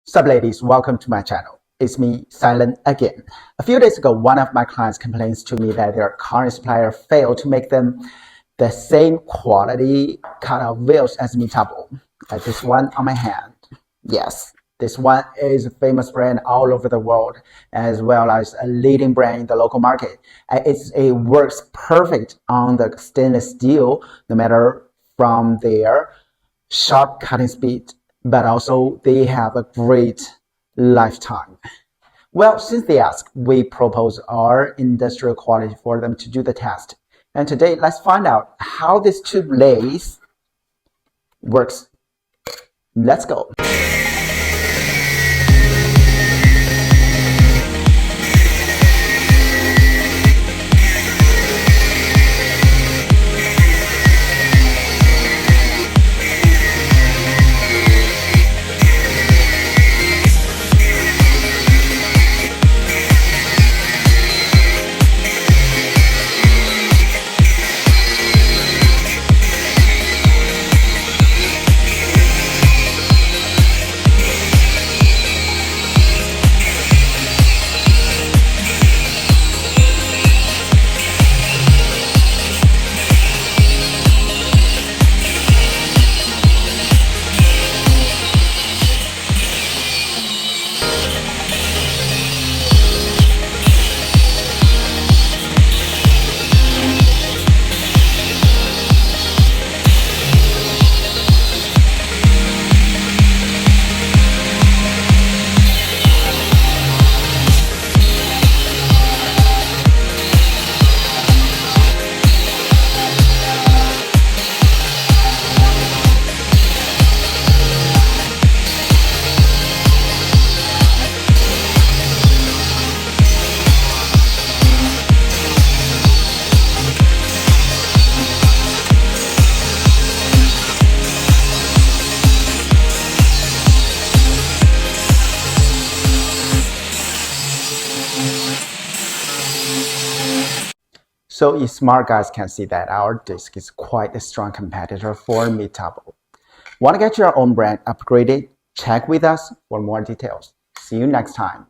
Sup ladies, welcome to my channel. It's me, Silent again. A few days ago, one of my clients complains to me that their current supplier failed to make them the same quality cutout wheels as Metabo. Like this one on my hand. Yes, this one is a famous brand all over the world, as well as a leading brand in the local market. It works perfect on the stainless steel, no matter from their sharp cutting speed, but also they have a great lifetime. Well, since they asked, we propose our industrial quality for them to do the test. And today, let's find out how this tube lathe works. Let's go. So you smart guys can see that our disc is quite a strong competitor for Metabo. Want to get your own brand upgraded? Check with us for more details. See you next time.